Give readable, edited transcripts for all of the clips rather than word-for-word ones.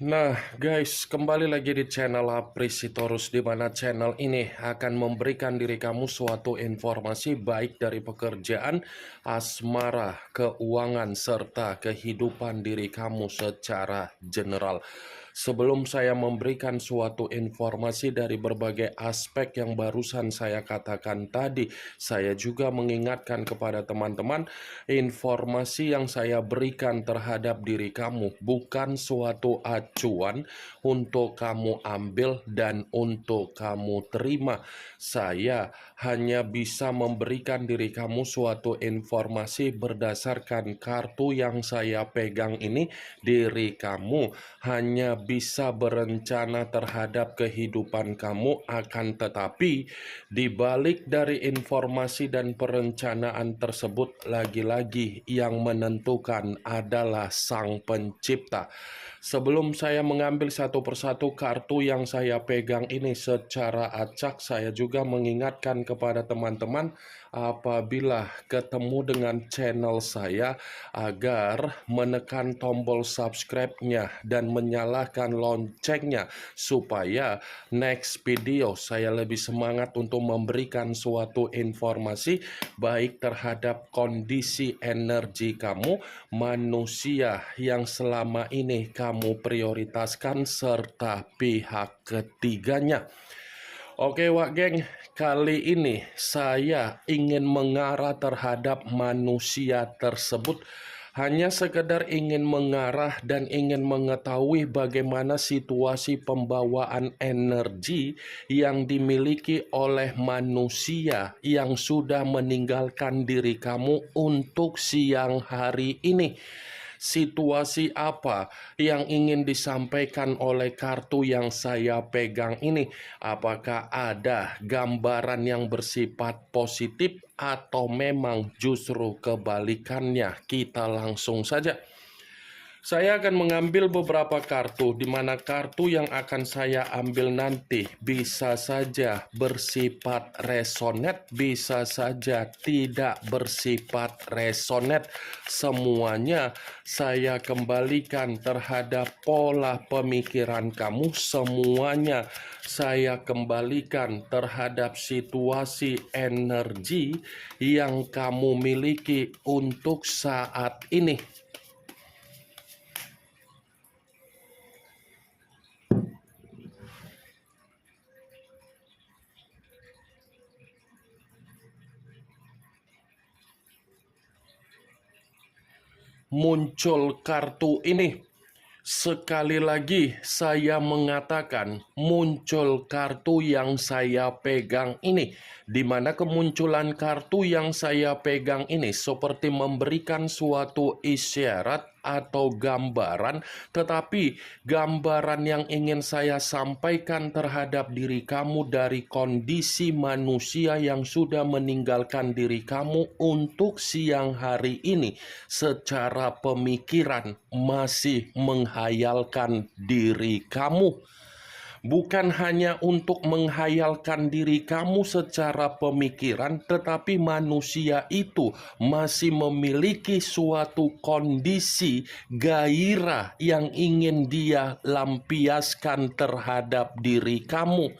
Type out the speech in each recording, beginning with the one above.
Nah, guys, kembali lagi di channel Aprisitorus, di mana channel ini akan memberikan diri kamu suatu informasi baik dari pekerjaan, asmara, keuangan, serta kehidupan diri kamu secara general. Sebelum saya memberikan suatu informasi dari berbagai aspek yang barusan saya katakan tadi, saya juga mengingatkan kepada teman-teman, informasi yang saya berikan terhadap diri kamu bukan suatu acuan untuk kamu ambil dan untuk kamu terima. Saya hanya bisa memberikan diri kamu suatu informasi berdasarkan kartu yang saya pegang ini. Diri kamu hanya bisa berencana terhadap kehidupan kamu, akan tetapi di balik dari informasi dan perencanaan tersebut, lagi-lagi yang menentukan adalah Sang Pencipta. Sebelum saya mengambil satu persatu kartu yang saya pegang ini secara acak, saya juga mengingatkan kepada teman-teman apabila ketemu dengan channel saya agar menekan tombol subscribe-nya dan menyalakan loncengnya supaya next video saya lebih semangat untuk memberikan suatu informasi baik terhadap kondisi energi kamu, manusia yang selama ini kamu prioritaskan, serta pihak ketiganya. Oke Wak Geng, kali ini saya ingin mengarah terhadap manusia tersebut. Hanya sekedar ingin mengarah dan ingin mengetahui bagaimana situasi pembawaan energi yang dimiliki oleh manusia yang sudah meninggalkan diri kamu untuk siang hari ini. Situasi apa yang ingin disampaikan oleh kartu yang saya pegang ini? Apakah ada gambaran yang bersifat positif atau memang justru kebalikannya? Kita langsung saja. Saya akan mengambil beberapa kartu, di mana kartu yang akan saya ambil nanti bisa saja bersifat resonet, bisa saja tidak bersifat resonet. Semuanya saya kembalikan terhadap pola pemikiran kamu, semuanya saya kembalikan terhadap situasi energi yang kamu miliki untuk saat ini. Muncul kartu ini. Sekali lagi saya mengatakan muncul kartu yang saya pegang ini, di mana kemunculan kartu yang saya pegang ini seperti memberikan suatu isyarat atau gambaran, tetapi gambaran yang ingin saya sampaikan terhadap diri kamu dari kondisi manusia yang sudah meninggalkan diri kamu untuk siang hari ini secara pemikiran masih menghayalkan diri kamu. Bukan hanya untuk menghayalkan diri kamu secara pemikiran, tetapi manusia itu masih memiliki suatu kondisi gairah yang ingin dia lampiaskan terhadap diri kamu.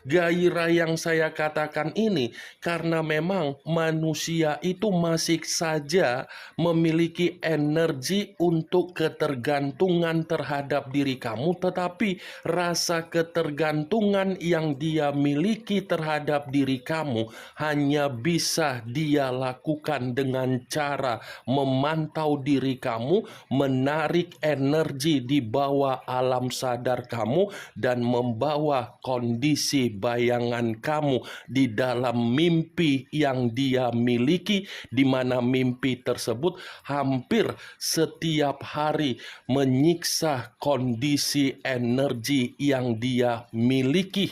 Gairah yang saya katakan ini karena memang manusia itu masih saja memiliki energi untuk ketergantungan terhadap diri kamu, tetapi rasa ketergantungan yang dia miliki terhadap diri kamu hanya bisa dia lakukan dengan cara memantau diri kamu, menarik energi di bawah alam sadar kamu, dan membawa kondisi bayangan kamu di dalam mimpi yang dia miliki, di mana mimpi tersebut hampir setiap hari menyiksa kondisi energi yang dia miliki.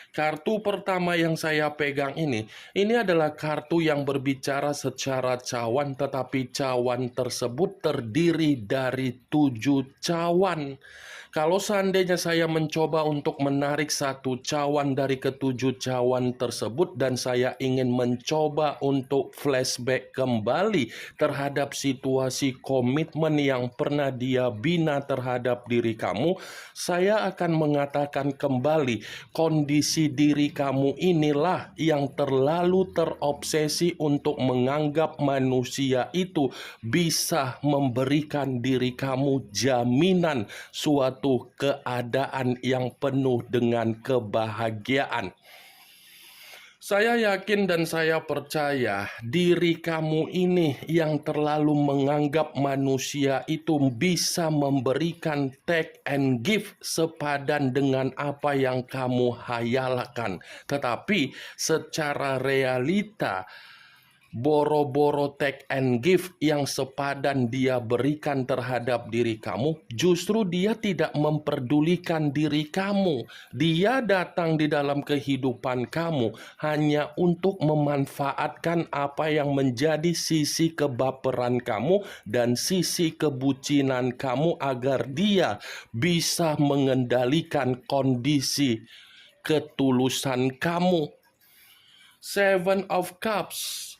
Kartu pertama yang saya pegang ini adalah kartu yang berbicara secara cawan, tetapi cawan tersebut terdiri dari 7 cawan. Kalau seandainya saya mencoba untuk menarik satu cawan dari ketujuh cawan tersebut dan saya ingin mencoba untuk flashback kembali terhadap situasi komitmen yang pernah dia bina terhadap diri kamu, saya akan mengatakan kembali, kondisi diri kamu inilah yang terlalu terobsesi untuk menganggap manusia itu bisa memberikan diri kamu jaminan suatu keadaan yang penuh dengan kebahagiaan. Saya yakin dan saya percaya diri kamu ini yang terlalu menganggap manusia itu bisa memberikan take and give sepadan dengan apa yang kamu hayalkan. Tetapi secara realita, boro-boro take and give yang sepadan dia berikan terhadap diri kamu, justru dia tidak memperdulikan diri kamu. Dia datang di dalam kehidupan kamu hanya untuk memanfaatkan apa yang menjadi sisi kebaperan kamu dan sisi kebucinan kamu agar dia bisa mengendalikan kondisi ketulusan kamu. Seven of Cups.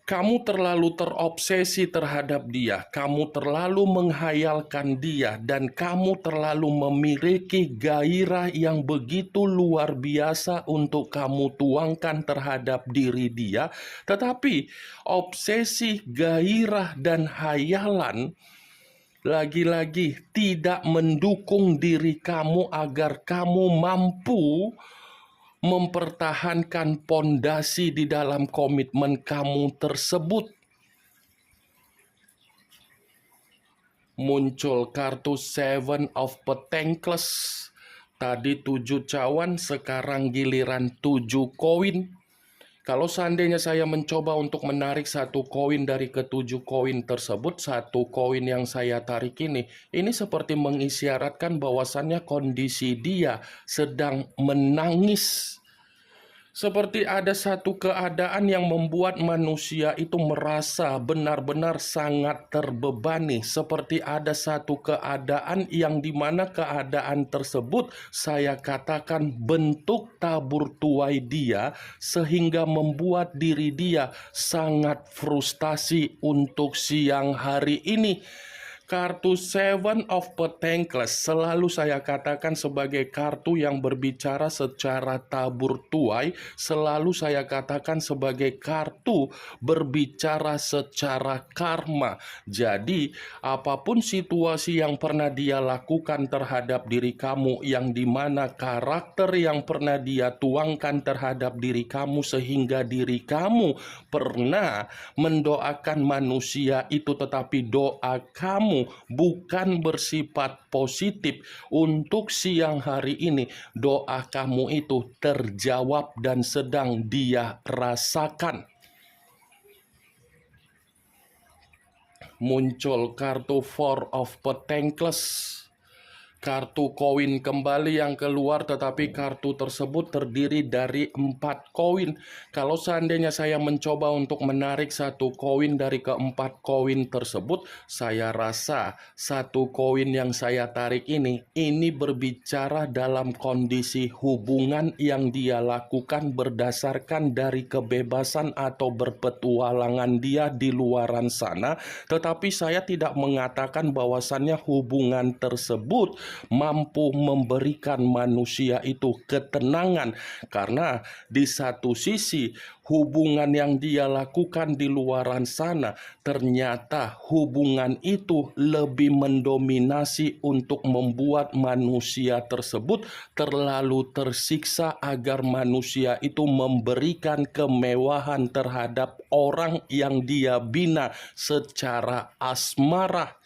Kamu terlalu terobsesi terhadap dia, kamu terlalu menghayalkan dia, dan kamu terlalu memiliki gairah yang begitu luar biasa untuk kamu tuangkan terhadap diri dia. Tetapi obsesi, gairah, dan hayalan lagi-lagi tidak mendukung diri kamu agar kamu mampu mempertahankan pondasi di dalam komitmen kamu tersebut. Muncul kartu Seven of Pentacles. Tadi 7 cawan, sekarang giliran 7 koin. Kalau seandainya saya mencoba untuk menarik satu koin dari ketujuh koin tersebut, satu koin yang saya tarik ini seperti mengisyaratkan bahwasannya kondisi dia sedang menangis. Seperti ada satu keadaan yang membuat manusia itu merasa benar-benar sangat terbebani. Seperti ada satu keadaan yang dimana keadaan tersebut saya katakan bentuk tabur tuai dia, sehingga membuat diri dia sangat frustasi untuk siang hari ini. Kartu Seven of Pentacles selalu saya katakan sebagai kartu yang berbicara secara tabur tuai, selalu saya katakan sebagai kartu berbicara secara karma. Jadi, apapun situasi yang pernah dia lakukan terhadap diri kamu, yang dimana karakter yang pernah dia tuangkan terhadap diri kamu, sehingga diri kamu pernah mendoakan manusia itu, tetapi doa kamu bukan bersifat positif. Untuk siang hari ini, doa kamu itu terjawab dan sedang dia rasakan. Muncul kartu Four of Pentacles. Kartu koin kembali yang keluar, tetapi kartu tersebut terdiri dari 4 koin. Kalau seandainya saya mencoba untuk menarik satu koin dari keempat koin tersebut, saya rasa satu koin yang saya tarik ini berbicara dalam kondisi hubungan yang dia lakukan berdasarkan dari kebebasan atau berpetualangan dia di luaran sana. Tetapi saya tidak mengatakan bahwasannya hubungan tersebut mampu memberikan manusia itu ketenangan, karena di satu sisi hubungan yang dia lakukan di luaran sana ternyata hubungan itu lebih mendominasi untuk membuat manusia tersebut terlalu tersiksa agar manusia itu memberikan kemewahan terhadap orang yang dia bina secara asmara.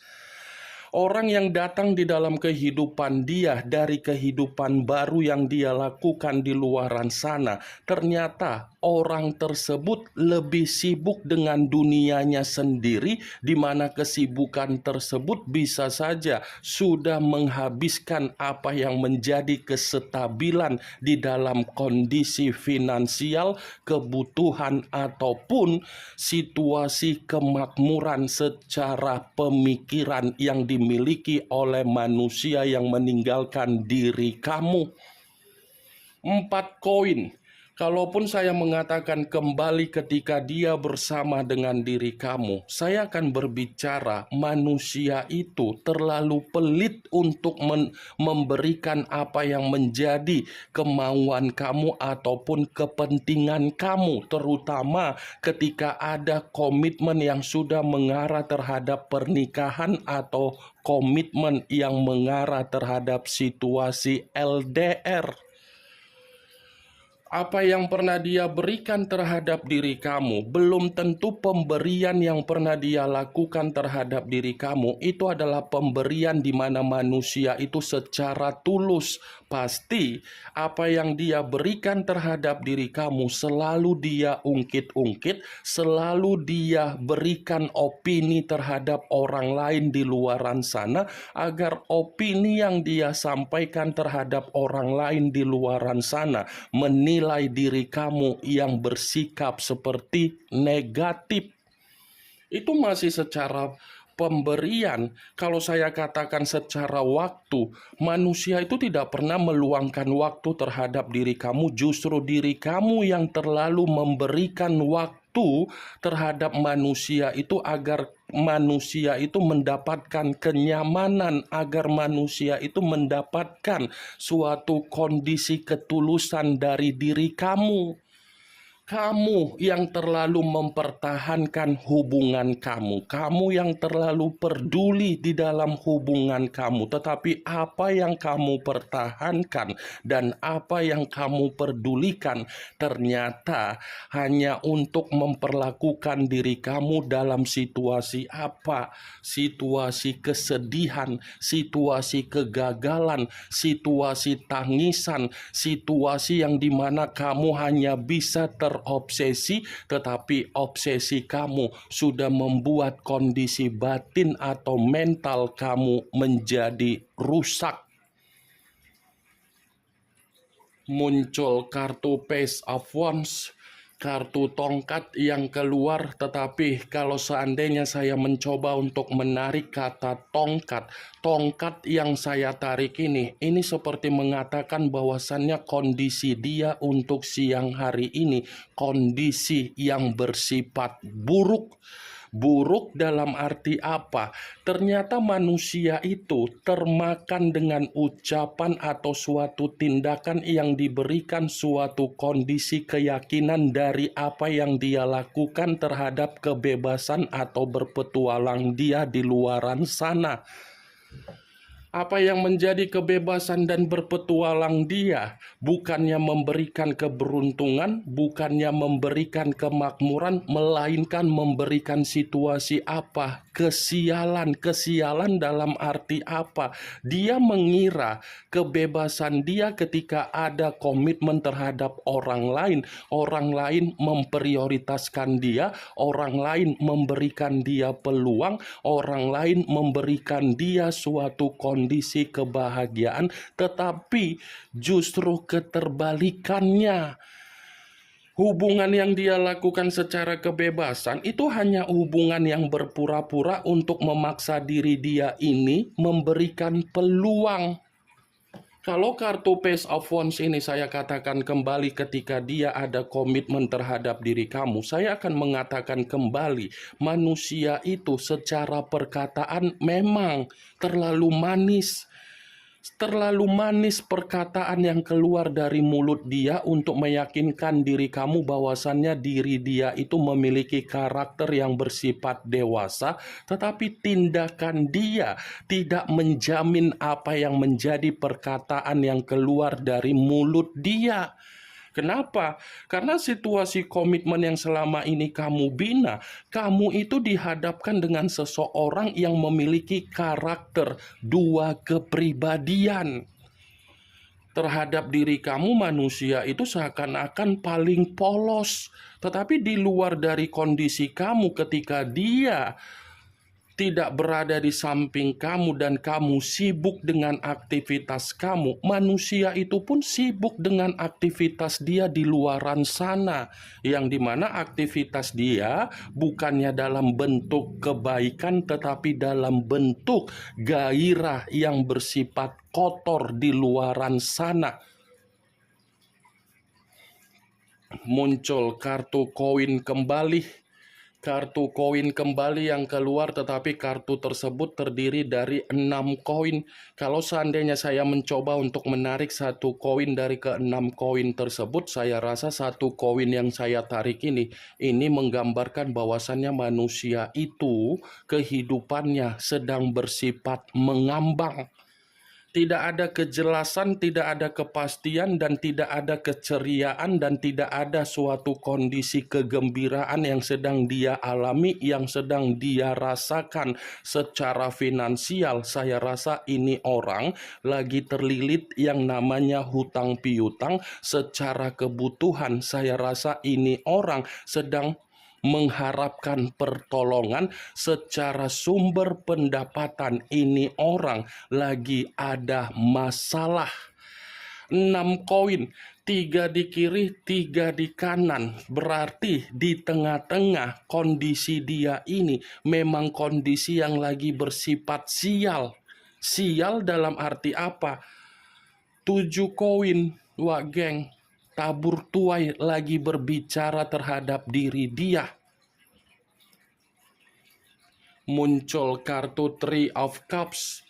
Orang yang datang di dalam kehidupan dia dari kehidupan baru yang dia lakukan di luaran sana, ternyata orang tersebut lebih sibuk dengan dunianya sendiri, di mana kesibukan tersebut bisa saja sudah menghabiskan apa yang menjadi kestabilan di dalam kondisi finansial, kebutuhan, ataupun situasi kemakmuran secara pemikiran yang dimiliki oleh manusia yang meninggalkan diri kamu. 4 koin. Kalaupun saya mengatakan kembali ketika dia bersama dengan diri kamu, saya akan berbicara manusia itu terlalu pelit untuk memberikan apa yang menjadi kemauan kamu ataupun kepentingan kamu, terutama ketika ada komitmen yang sudah mengarah terhadap pernikahan atau komitmen yang mengarah terhadap situasi LDR. Apa yang pernah dia berikan terhadap diri kamu, belum tentu pemberian yang pernah dia lakukan terhadap diri kamu itu adalah pemberian di mana manusia itu secara tulus. Pasti apa yang dia berikan terhadap diri kamu selalu dia ungkit-ungkit, selalu dia berikan opini terhadap orang lain di luaran sana, agar opini yang dia sampaikan terhadap orang lain di luaran sana menilai diri kamu yang bersikap seperti negatif. Itu masih secara pemberian. Kalau saya katakan secara waktu, manusia itu tidak pernah meluangkan waktu terhadap diri kamu. Justru diri kamu yang terlalu memberikan waktu terhadap manusia itu agar manusia itu mendapatkan kenyamanan, agar manusia itu mendapatkan suatu kondisi ketulusan dari diri kamu. Kamu yang terlalu mempertahankan hubungan kamu, kamu yang terlalu peduli di dalam hubungan kamu, tetapi apa yang kamu pertahankan dan apa yang kamu pedulikan ternyata hanya untuk memperlakukan diri kamu dalam situasi apa? Situasi kesedihan, situasi kegagalan, situasi tangisan, situasi yang dimana kamu hanya bisa terobsesi, tetapi obsesi kamu sudah membuat kondisi batin atau mental kamu menjadi rusak. Muncul kartu Page of Wands, kartu tongkat yang keluar, tetapi kalau seandainya saya mencoba untuk menarik kata tongkat yang saya tarik ini seperti mengatakan bahwasannya kondisi dia untuk siang hari ini kondisi yang bersifat buruk. Buruk dalam arti apa? Ternyata manusia itu termakan dengan ucapan atau suatu tindakan yang diberikan suatu kondisi keyakinan dari apa yang dia lakukan terhadap kebebasan atau berpetualang dia di luaran sana. Apa yang menjadi kebebasan dan berpetualang dia bukannya memberikan keberuntungan, bukannya memberikan kemakmuran, melainkan memberikan situasi apa? Kesialan. Kesialan dalam arti apa? Dia mengira kebebasan dia ketika ada komitmen terhadap orang lain memprioritaskan dia, orang lain memberikan dia peluang, orang lain memberikan dia suatu kondisi kebahagiaan, tetapi justru keterbalikannya. Hubungan yang dia lakukan secara kebebasan itu hanya hubungan yang berpura-pura untuk memaksa diri dia ini memberikan peluang. Kalau kartu Page of Wands ini saya katakan kembali ketika dia ada komitmen terhadap diri kamu, saya akan mengatakan kembali, manusia itu secara perkataan memang terlalu manis. Terlalu manis perkataan yang keluar dari mulut dia untuk meyakinkan diri kamu bahwasannya diri dia itu memiliki karakter yang bersifat dewasa, tetapi tindakan dia tidak menjamin apa yang menjadi perkataan yang keluar dari mulut dia. Kenapa? Karena situasi komitmen yang selama ini kamu bina, kamu itu dihadapkan dengan seseorang yang memiliki karakter dua kepribadian. Terhadap diri kamu manusia itu seakan-akan paling polos. Tetapi di luar dari kondisi kamu ketika dia tidak berada di samping kamu dan kamu sibuk dengan aktivitas kamu, manusia itu pun sibuk dengan aktivitas dia di luaran sana, yang dimana aktivitas dia bukannya dalam bentuk kebaikan tetapi dalam bentuk gairah yang bersifat kotor di luaran sana. Muncul kartu koin kembali. Kartu koin kembali yang keluar, tetapi kartu tersebut terdiri dari 6 koin. Kalau seandainya saya mencoba untuk menarik satu koin dari ke-6 koin tersebut, saya rasa satu koin yang saya tarik ini menggambarkan bahwasannya manusia itu kehidupannya sedang bersifat mengambang. Tidak ada kejelasan, tidak ada kepastian, dan tidak ada keceriaan, dan tidak ada suatu kondisi kegembiraan yang sedang dia alami, yang sedang dia rasakan secara finansial. Saya rasa ini orang lagi terlilit yang namanya hutang piutang secara kebutuhan. Saya rasa ini orang sedang mengharapkan pertolongan secara sumber pendapatan. Ini orang lagi ada masalah. 6 koin, 3 di kiri, 3 di kanan. Berarti di tengah-tengah kondisi dia ini memang kondisi yang lagi bersifat sial. Sial dalam arti apa? 7 koin, wah geng. Tabur tuai lagi berbicara terhadap diri dia. Muncul kartu Three of Cups.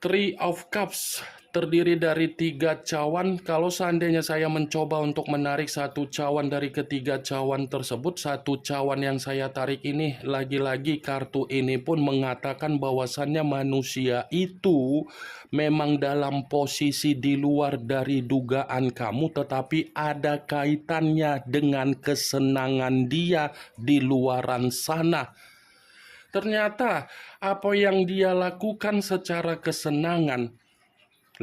Three of Cups terdiri dari 3 cawan. Kalau seandainya saya mencoba untuk menarik satu cawan dari ketiga cawan tersebut, satu cawan yang saya tarik ini, lagi-lagi kartu ini pun mengatakan bahwasannya manusia itu memang dalam posisi di luar dari dugaan kamu, tetapi ada kaitannya dengan kesenangan dia di luaran sana. Ternyata apa yang dia lakukan secara kesenangan,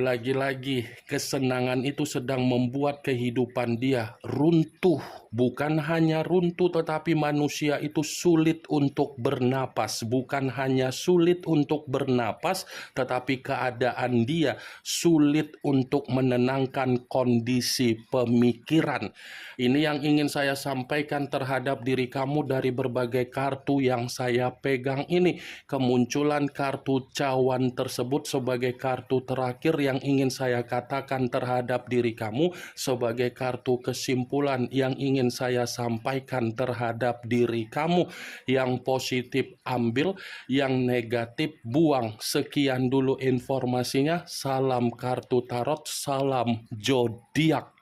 lagi-lagi kesenangan itu sedang membuat kehidupan dia runtuh. Bukan hanya runtuh, tetapi manusia itu sulit untuk bernapas. Bukan hanya sulit untuk bernapas, tetapi keadaan dia sulit untuk menenangkan kondisi pemikiran. Ini yang ingin saya sampaikan terhadap diri kamu dari berbagai kartu yang saya pegang ini. Kemunculan kartu cawan tersebut sebagai kartu terakhir yang ingin saya katakan terhadap diri kamu, sebagai kartu kesimpulan yang ingin saya sampaikan terhadap diri kamu. Yang positif ambil, yang negatif buang. Sekian dulu informasinya. Salam kartu tarot, salam zodiak.